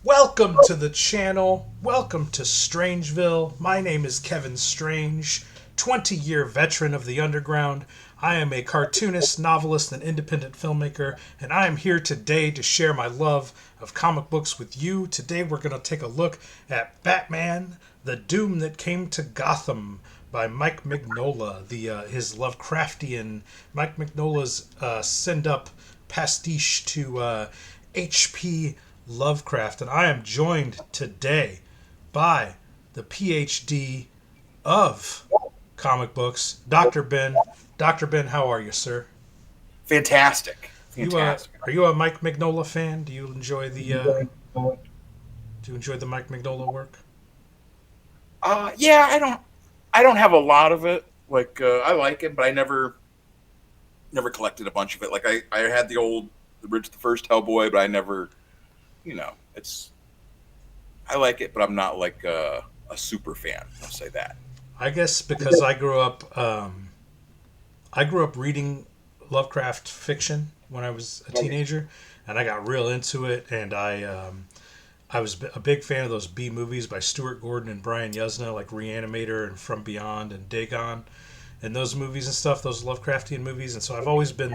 Welcome to the channel. Welcome to Strangeville. My name is Kevin Strange, 20-year veteran of the underground. I am a cartoonist, novelist, and independent filmmaker, and I am here today to share my love of comic books with you. Today we're going to take a look at Batman, The Doom That Came to Gotham by Mike Mignola, his Lovecraftian, Mike Mignola's send-up pastiche to H.P. Lovecraft, and I am joined today by the PhD of comic books, Dr. Ben. Dr. Ben, how are you, sir? Fantastic. Are you a Mike Mignola fan? Do you enjoy the Mike Mignola work? Yeah, I don't have a lot of it. I like it, but I never collected a bunch of it. I had the first Hellboy, but I never, it's I like it, but I'm not like a super fan. I'll say that. I guess because I grew up reading Lovecraft fiction when I was a teenager, and I got real into it, and I was a big fan of those B movies by Stuart Gordon and Brian Yuzna, like Reanimator and From Beyond and Dagon, and those movies and stuff, those Lovecraftian movies. And so I've always been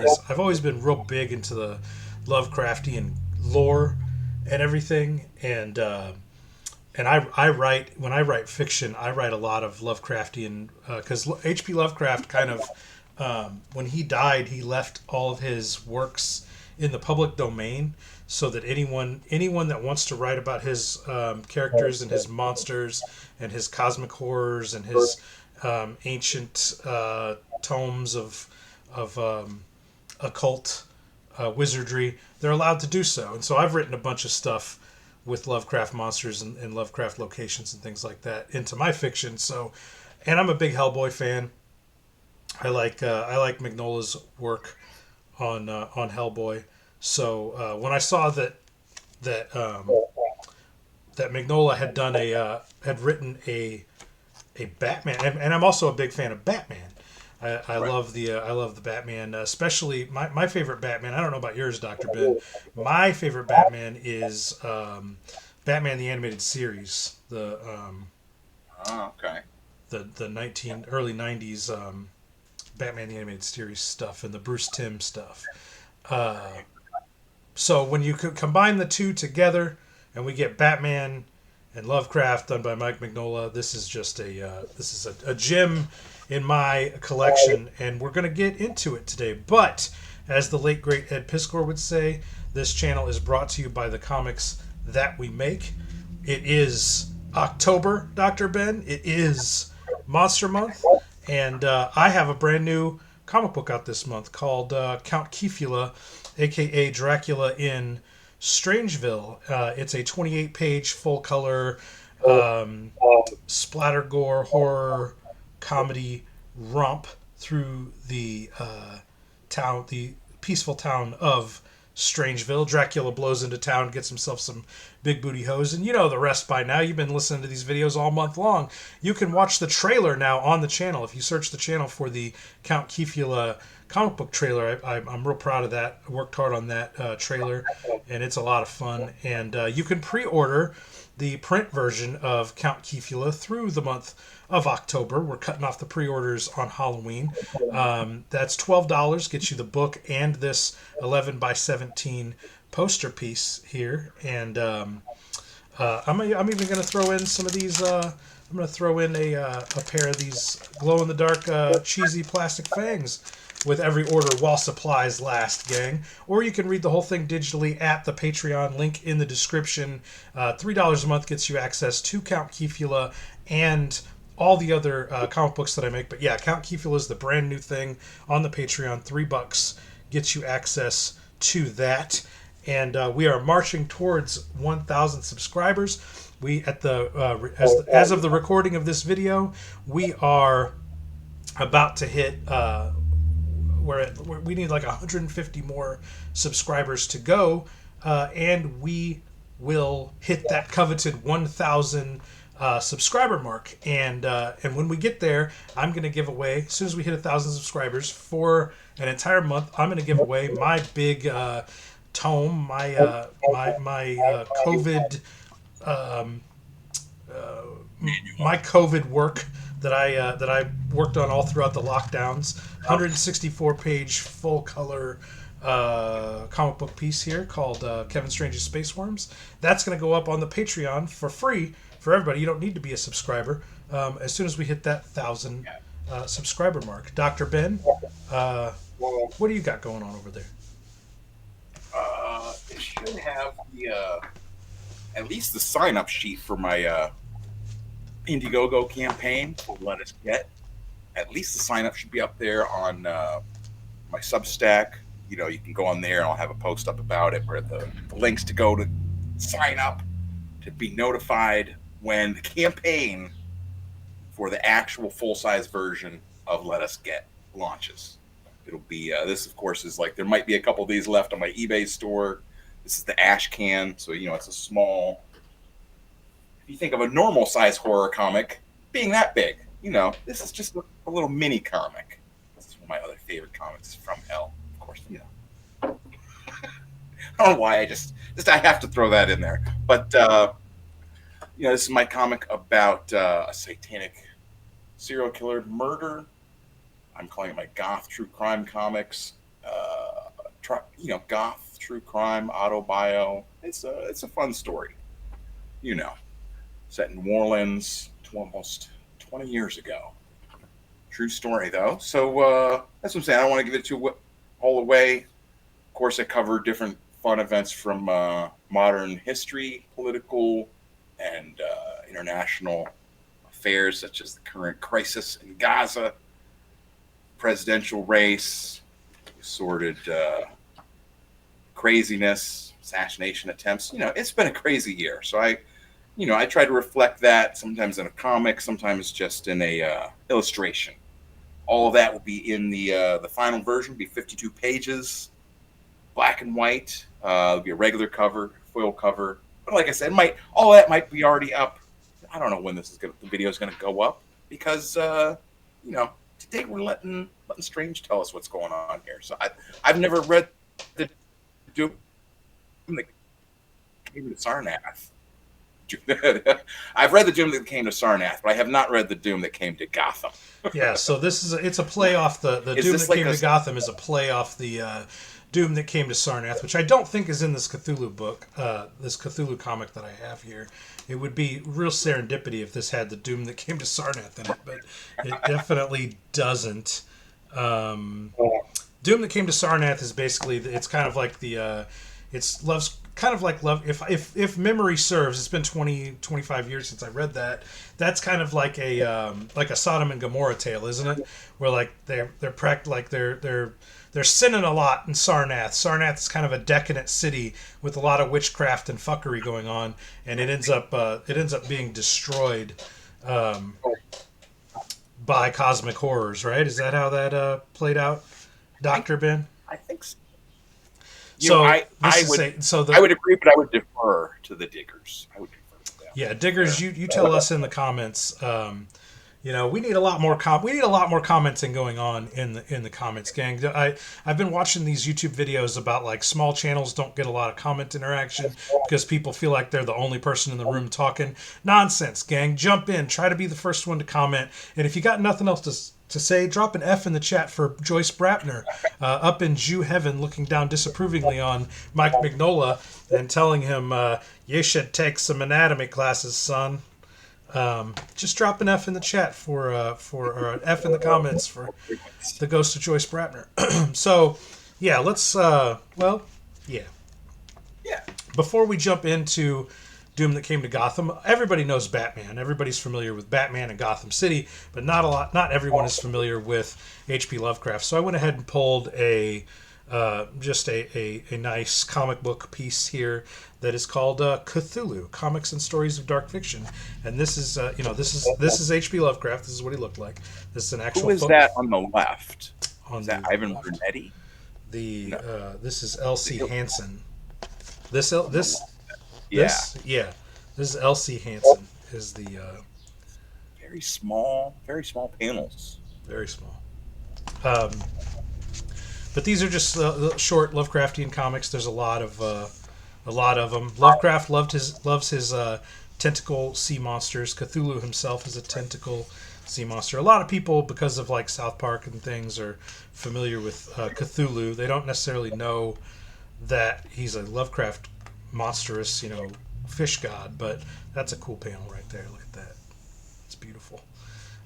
real big into the Lovecraftian lore and everything. And I write, when I write fiction, I write a lot of Lovecraftian, because H.P. Lovecraft kind of, when he died, he left all of his works in the public domain, so that anyone that wants to write about his characters and his monsters and his cosmic horrors and his ancient tomes of occult wizardry, they're allowed to do so. And so I've written a bunch of stuff with Lovecraft monsters and Lovecraft locations and things like that into my fiction. So, and I'm a big Hellboy fan. I like Mignola's work on Hellboy. So when I saw that that Mignola had done had written a Batman, and I'm also a big fan of Batman. I Right. love the Batman, especially my favorite Batman. I don't know about yours, Doctor Ben. My favorite Batman is Batman the animated series, Oh, okay. the early '90s Batman the animated series stuff and the Bruce Timm stuff. Uh, so when you could combine the two together, and we get Batman and Lovecraft done by Mike Mignola, this is just a gem in my collection, and we're going to get into it today. But as the late great Ed Piskor would say, this channel is brought to you by the comics that we make. It is October, Dr. Ben. It is Monster Month, and I have a brand new comic book out this month called Count Kefula, aka Dracula in Strangeville. It's a 28-page full color splatter gore horror comedy romp through the peaceful town of Strangeville. Dracula blows into town, gets himself some big booty hoes, and you know the rest by now. You've been listening to these videos all month long. You can watch the trailer now on the channel. If you search the channel for the Count Kefula comic book trailer, I'm real proud of that. I worked hard on that trailer, and it's a lot of fun. And you can pre-order the print version of Count Kefula through the month of October. We're cutting off the pre-orders on Halloween. That's $12, gets you the book and this 11 by 17 poster piece here. And I'm even going to throw in some of these. I'm going to throw in a pair of these glow-in-the-dark cheesy plastic fangs with every order while supplies last, gang. Or you can read the whole thing digitally at the Patreon, link in the description. $3 a month gets you access to Count Kefula and all the other comic books that I make. But yeah, Count Kefula is the brand new thing on the Patreon. $3 gets you access to that. And we are marching towards 1,000 subscribers. We at the as of the recording of this video, we are about to hit we need like 150 more subscribers to go, and we will hit that coveted 1,000 subscriber mark. And when we get there, I'm going to give away, as soon as we hit 1,000 subscribers for an entire month, I'm going to give away my big tome, my COVID um, uh, my COVID work that I worked on all throughout the lockdowns. 164-page full color comic book piece here called Kevin Strange's Space Worms. That's going to go up on the Patreon for free for everybody. You don't need to be a subscriber. As soon as we hit that 1,000 subscriber mark, Dr. Ben, uh, what do you got going on over there? It should have the at least the sign up sheet for my Indiegogo campaign for Let Us Get. At least the sign up should be up there on my Substack. You know, you can go on there and I'll have a post up about it where the links to go to sign up to be notified when the campaign for the actual full size version of Let Us Get launches. It'll be this, of course, is like there might be a couple of these left on my eBay store. This is the ash can, so you know it's a small. If you think of a normal size horror comic being that big, you know this is just a little mini comic. This is one of my other favorite comics from Hell, of course. You know, I don't know why I just I have to throw that in there, but you know this is my comic about a satanic serial killer murder. I'm calling it my goth true crime comics. You know, goth true crime auto bio. It's a fun story. You know, set in New Orleans almost 20 years ago. True story though. So that's what I'm saying. I don't want to give it too all away. Of course, I cover different fun events from modern history, political, and international affairs, such as the current crisis in Gaza, presidential race, sordid craziness, assassination attempts. You know, it's been a crazy year. So I try to reflect that sometimes in a comic, sometimes just in a illustration. All of that will be in the final version. Be 52 pages, black and white. It'll be a regular cover, foil cover. But like I said, all that might be already up. I don't know when the video is going to go up because you know. Today we're letting Strange tell us what's going on here. So I've never read the Doom that came to Sarnath. I've read the Doom that came to Sarnath, but I have not read the Doom that came to Gotham. Yeah, so it's a play off the Doom that came to Gotham is a play off the Doom that came to Sarnath, which I don't think is in this Cthulhu book, this Cthulhu comic that I have here. It would be real serendipity if this had the Doom that came to Sarnath in it, but it definitely doesn't. Doom that came to Sarnath is basically, it's kind of like it's love's kind of like love. If memory serves, it's been 25 years since I read that. That's kind of like a Sodom and Gomorrah tale, isn't it? Where like they're sinning a lot in Sarnath. Sarnath is kind of a decadent city with a lot of witchcraft and fuckery going on, and it ends up being destroyed by cosmic horrors. Right? Is that how that played out, Dr. Ben? I think so. I would agree, but I would defer to the diggers. I would defer to them. Yeah, diggers. You tell us in the comments. You know, we need a lot more commenting going on in the comments, gang. I've been watching these YouTube videos about like small channels don't get a lot of comment interaction because people feel like they're the only person in the room talking. Nonsense, gang. Jump in, try to be the first one to comment, and if you got nothing else to say, drop an F in the chat for Joyce Brapner, up in Jew heaven, looking down disapprovingly on Mike Mignola and telling him, "You should take some anatomy classes, son." Just drop an F in the chat for an F in the comments for the ghost of Joyce Brapner. So, yeah, let's. Yeah. Before we jump into Doom that came to Gotham, everybody knows Batman. Everybody's familiar with Batman and Gotham City, but not everyone is familiar with H.P. Lovecraft. So I went ahead and pulled just a nice comic book piece here that is called Cthulhu: Comics and Stories of Dark Fiction, and this is this is H.P. Lovecraft. This is what he looked like. This is an actual. Who is that on the left? Is that Ivan Brunetti? This is L.C. Hansen. This is L.C. Hansen. Is the very small panels. Very small. But these are just short Lovecraftian comics. There's a lot of them. Lovecraft loves his tentacle sea monsters. Cthulhu himself is a tentacle sea monster. A lot of people, because of like South Park and things, are familiar with Cthulhu. They don't necessarily know that he's a Lovecraft monstrous, fish god. But that's a cool panel right there. Look at that. It's beautiful.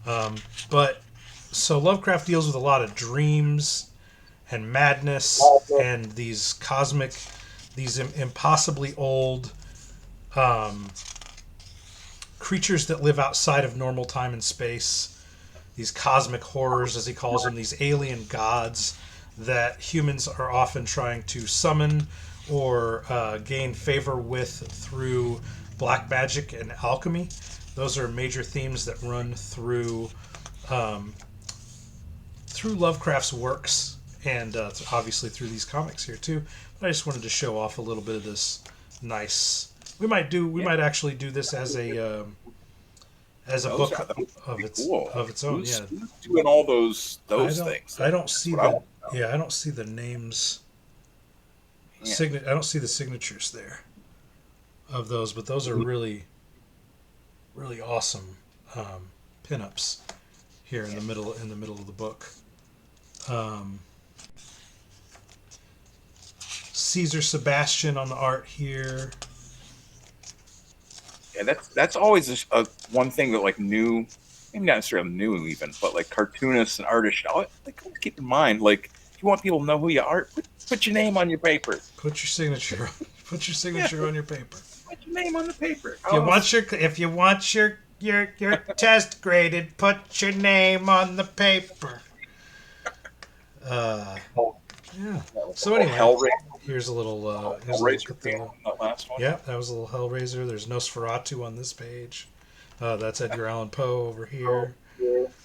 But so Lovecraft deals with a lot of dreams and madness and these impossibly old creatures that live outside of normal time and space. These cosmic horrors, as he calls them, these alien gods that humans are often trying to summon or gain favor with through black magic and alchemy. Those are major themes that run through Lovecraft's works, and obviously through these comics here too. But I just wanted to show off a little bit of this nice. We might actually do this as a book of its own. Who's doing all those things? I don't see I don't see the names. I don't see the signatures there of those, but those are really, really awesome pinups here in the middle of the book. Caesar Sebastian on the art here. Yeah, that's always a one thing that like new, maybe not necessarily new even, but like cartoonists and artists, like keep in mind, like if you want people to know who you are, put your name on your paper. Put your signature. Put your signature on your paper. Put your name on the paper. If you want your test graded, put your name on the paper. Yeah. So anyway, here's a little Hellraiser that last one. Yeah, that was a little Hellraiser. There's Nosferatu on this page. That's Edgar Allan Poe over here.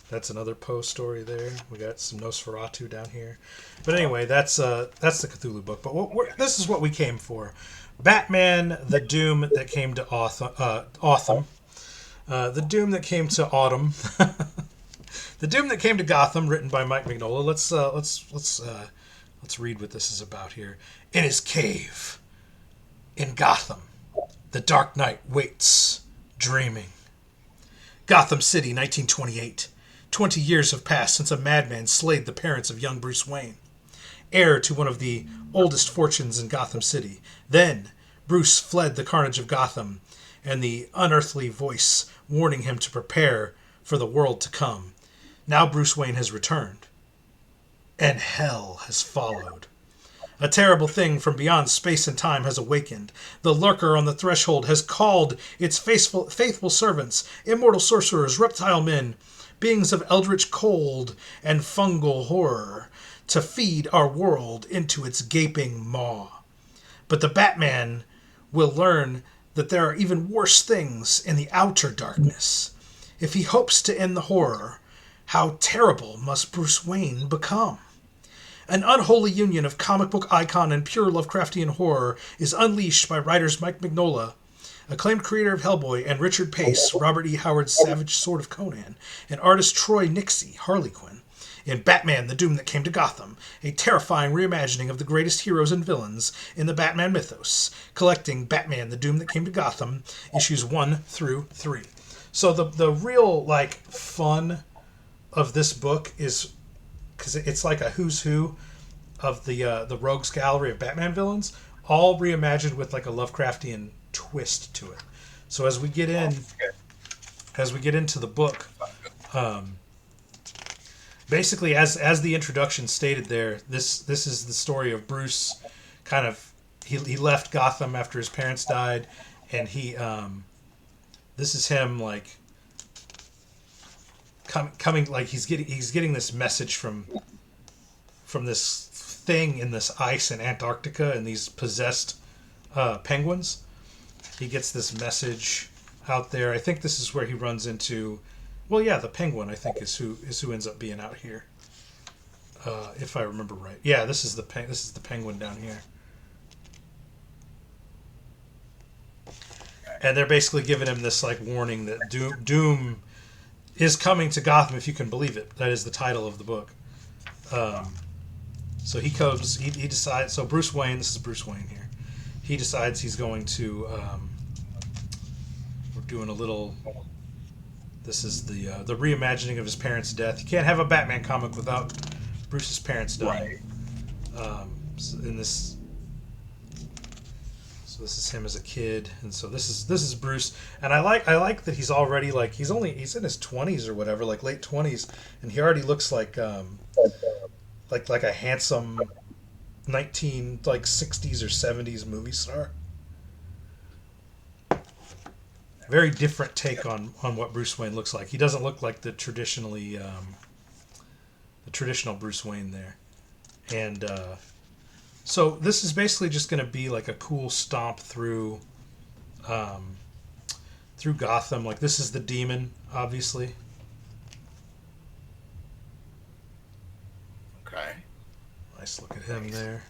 That's another Poe story there. We got some Nosferatu down here. But anyway, that's the Cthulhu book. But this is what we came for. Batman, the Doom that came to Autumn. The Doom that came to Autumn. The Doom that came to Gotham, written by Mike Mignola. Let's read what this is about here. In his cave, in Gotham, the Dark Knight waits, dreaming. Gotham City, 1928. 20 years have passed since a madman slayed the parents of young Bruce Wayne, heir to one of the oldest fortunes in Gotham City. Then, Bruce fled the carnage of Gotham and the unearthly voice warning him to prepare for the world to come. Now Bruce Wayne has returned, and hell has followed. A terrible thing from beyond space and time has awakened. The lurker on the threshold has called its faithful servants, immortal sorcerers, reptile men, beings of eldritch cold and fungal horror, to feed our world into its gaping maw. But the Batman will learn that there are even worse things in the outer darkness. If he hopes to end the horror, how terrible must Bruce Wayne become? An unholy union of comic book icon and pure Lovecraftian horror is unleashed by writers Mike Mignola, acclaimed creator of Hellboy, and Richard Pace, Robert E. Howard's Savage Sword of Conan, and artist Troy Nixey, Harley Quinn, in Batman, the Doom that came to Gotham, a terrifying reimagining of the greatest heroes and villains in the Batman mythos, collecting Batman, the Doom that came to Gotham, issues 1 through 3. So the real fun of this book is because it's like a who's who of the rogues gallery of Batman villains, all reimagined with like a Lovecraftian twist to it. So as we get into the book, basically as the introduction stated there, this is the story of Bruce. Kind of he left Gotham after his parents died, and he this is him coming he's getting this message from this thing in this ice in Antarctica and these possessed penguins. He gets this message out there. I think this is where he runs into, the penguin I think is who ends up being out here. If I remember right. Yeah, this is the penguin down here. And they're basically giving him this warning that Doom is coming to Gotham, if you can believe it. That is the title of the book. So he comes. He decides. So Bruce Wayne. This is Bruce Wayne here. He decides he's going to. We're doing a little. This is the reimagining of his parents' death. You can't have a Batman comic without Bruce's parents dying. Right. In this. So this is him as a kid, and so this is Bruce, and I like that he's already like he's in his 20s or whatever, like late 20s, and he already looks like a handsome 60s or 70s movie star. Very different take on what Bruce Wayne looks like. He doesn't look like the traditional Bruce Wayne there, and so this is basically just going to be like a cool stomp through Gotham. Like this is the Demon, obviously. Okay. Nice look at him there.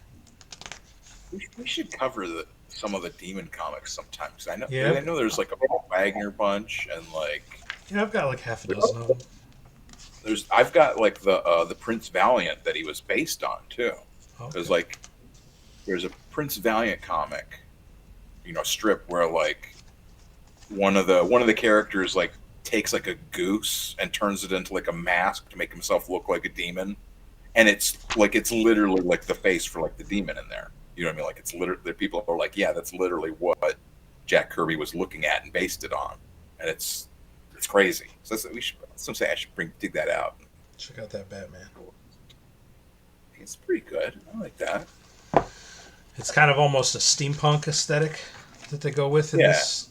We should cover some of the Demon comics sometime, because Yeah. I know there's like a Wagner bunch, and like Yeah, I've got like half a dozen of them. I've got like the Prince Valiant that he was based on too. Because Okay. like there's a Prince Valiant comic, strip where like one of the characters like takes like a goose and turns it into like a mask to make himself look like a demon, and it's literally like the face for like the demon in there. You know what I mean? Like it's literally, the people are like, yeah, that's literally what Jack Kirby was looking at and based it on, and it's crazy. So some say I should dig that out. Check out that Batman. It's pretty good. I like that. It's kind of almost a steampunk aesthetic that they go with in Yeah. this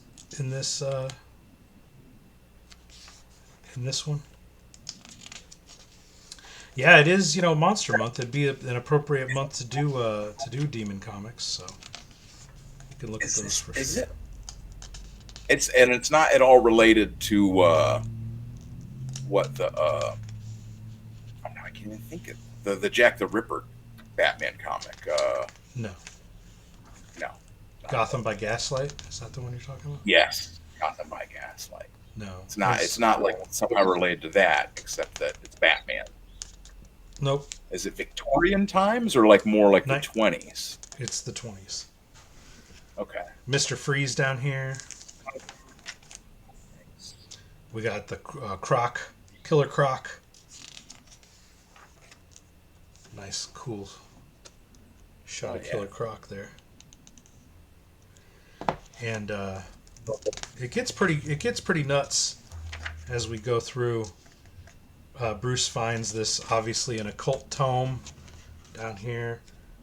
one. Yeah, it is. Monster Month. It'd be an appropriate month to do Demon comics. So you can look at those for Is sure. it? It's not at all related to what the oh no, I can't even think of the Jack the Ripper Batman comic. No, No. Gotham by Gaslight. Is that the one you're talking about? Yes, Gotham by Gaslight. No, It's not. It's not like somehow related to that, except that it's Batman. Nope. Is it Victorian times or like more like the 20s? It's the 20s. Okay. Mr. Freeze down here. We got the Killer Croc. Nice, cool shot of Killer Croc there. And it gets pretty nuts as we go through. Bruce finds this, obviously, an occult tome down here.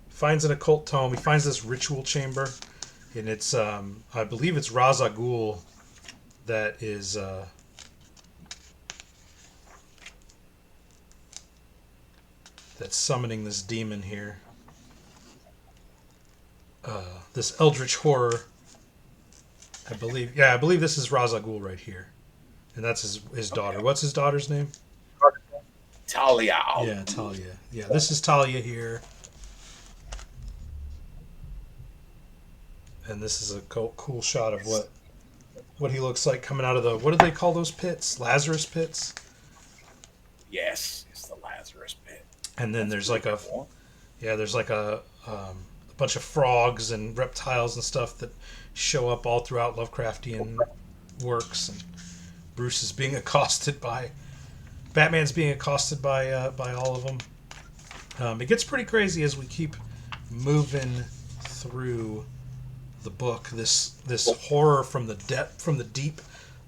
Finds an occult tome. He finds this ritual chamber, and it's I believe it's Ra's al Ghul that is that's summoning this demon here. This eldritch horror. I believe this is Ra's al Ghul right here, and that's his daughter. Okay. What's his daughter's name? Talia. Yeah, Talia. Yeah, this is Talia here. And this is a cool shot of what he looks like coming out of what do they call those pits? Lazarus pits? Yes, it's the Lazarus pit. And then there's like cool. there's like a bunch of frogs and reptiles and stuff that show up all throughout Lovecraftian works, and Bruce is being accosted by Batman's being accosted by all of them. It gets pretty crazy as we keep moving through the book. This horror from the deep.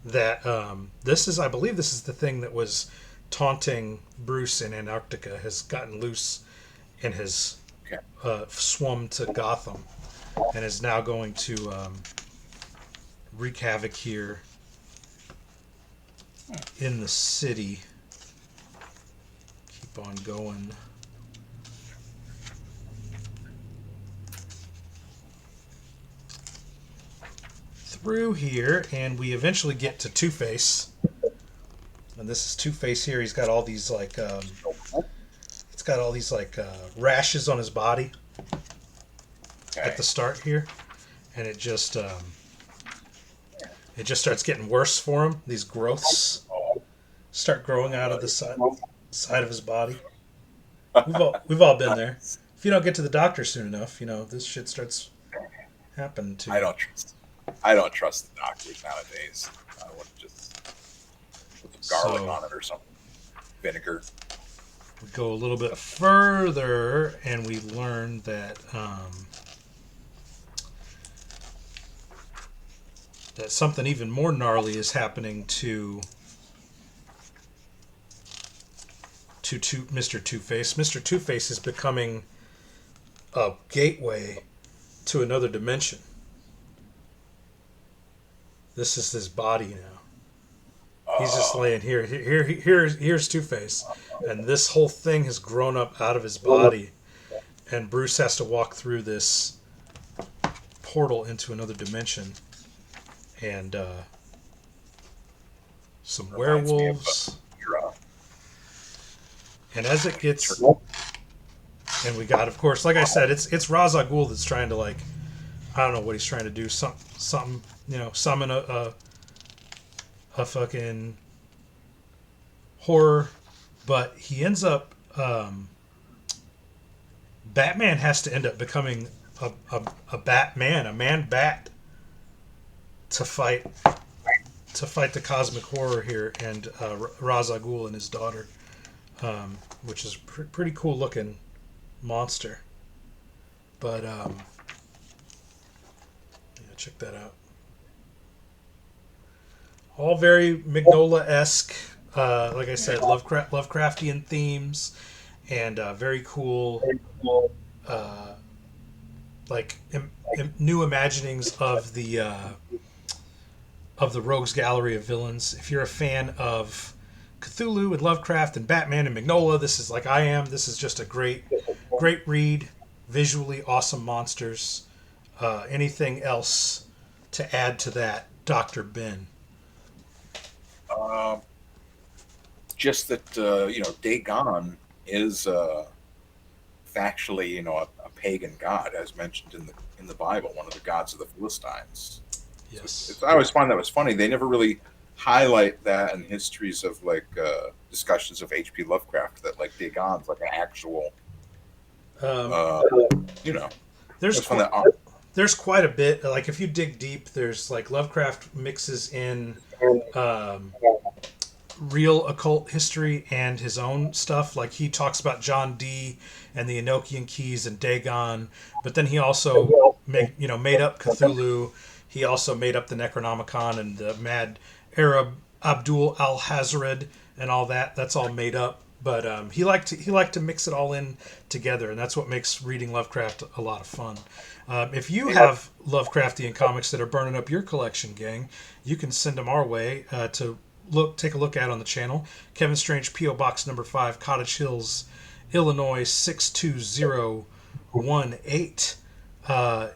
That I believe this is the thing that was taunting Bruce in Antarctica has gotten loose and has swum to Gotham and is now going to wreak havoc here in the city. Keep on going. Through here, and we eventually get to Two-Face. And this is Two-Face here. He's got all these rashes on his body at the start here, and it just starts getting worse for him. These growths start growing out of the side of his body. We've all been there. If you don't get to the doctor soon enough, this shit starts happening to I you. don't trust. I don't trust the doctors nowadays. I want to just put some garlic So on it or something, vinegar. we go a little bit further, and we learn that something even more gnarly is happening to Mr. Two-Face. Mr. Two-Face is becoming a gateway to another dimension. This is his body now. He's just Uh, laying here. Here's Two-Face, and this whole thing has grown up out of his body, and Bruce has to walk through this portal into another dimension, and some reminds me of werewolves. your And as it gets, and we got, of course, like I said, it's Ra's al Ghul that's trying to, like, I don't know what he's trying to do, something, summon a fucking horror, but he ends up, Batman has to end up becoming a Batman, a man bat, to fight the cosmic horror here, and Ra's al Ghul and his daughter, which is pretty cool looking monster. But yeah, check that out. All very Mignola-esque. Like I said, Lovecraftian themes, and very cool, uh, like new imaginings of the Rogues Gallery of Villains. If you're a fan of Cthulhu and Lovecraft and Batman and Mignola, this is like I am. This is just a great read. Visually awesome monsters. Anything else to add to that, Dr. Ben? uh, just that Dagon is factually a pagan god, as mentioned in the Bible, one of the gods of the Philistines. So Yes. I always find that was funny. They never really highlight that in histories of like discussions of H.P. Lovecraft, that like Dagon's like an actual, Um, uh, you know, I there's just find qu- that there's quite a bit. Like if you dig deep, there's like Lovecraft mixes in um, real occult history and his own stuff. Like he talks about John Dee and the Enochian Keys and Dagon, but then he also made up Cthulhu. He also made up the Necronomicon and the Mad Arab Abdul Al Hazred and all that. That's all made up. But he liked to mix it all in together, and that's what makes reading Lovecraft a lot of fun. If you have Lovecraftian comics that are burning up your collection, gang, you can send them our way to take a look at on the channel. Kevin Strange, P.O. Box number 5, Cottage Hills, Illinois 62018.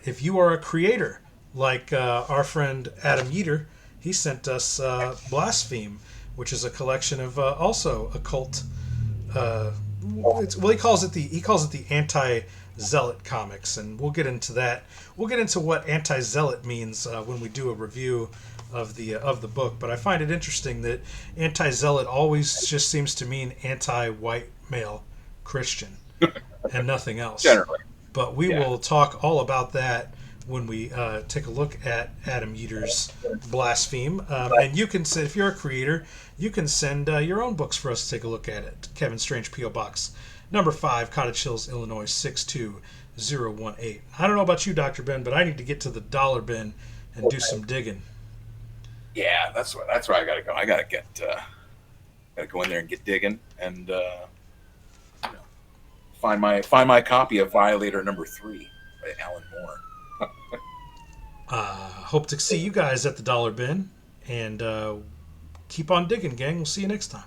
If you are a creator like our friend Adam Yeater, he sent us Blaspheme, which is a collection of also occult. He calls it the anti-zealot comics, and we'll get into that. We'll get into what anti-zealot means when we do a review of the book. But I find it interesting that anti-zealot always just seems to mean anti-white male Christian and nothing else. generally, But we yeah. will talk all about that when we take a look at Adam Yeater's Blaspheme. And you can send, if you're a creator, you can send your own books for us to take a look at it. Kevin Strange, P.O. Box number 5, Cottage Hills, Illinois 62018. I don't know about you, Dr. Ben, but I need to get to the dollar bin and do some digging. Yeah, that's where I gotta go. I gotta go in there and get digging and you know, find my copy of Violator number 3 by Alan Moore. Hope to see you guys at the dollar bin, and keep on digging, gang. We'll see you next time.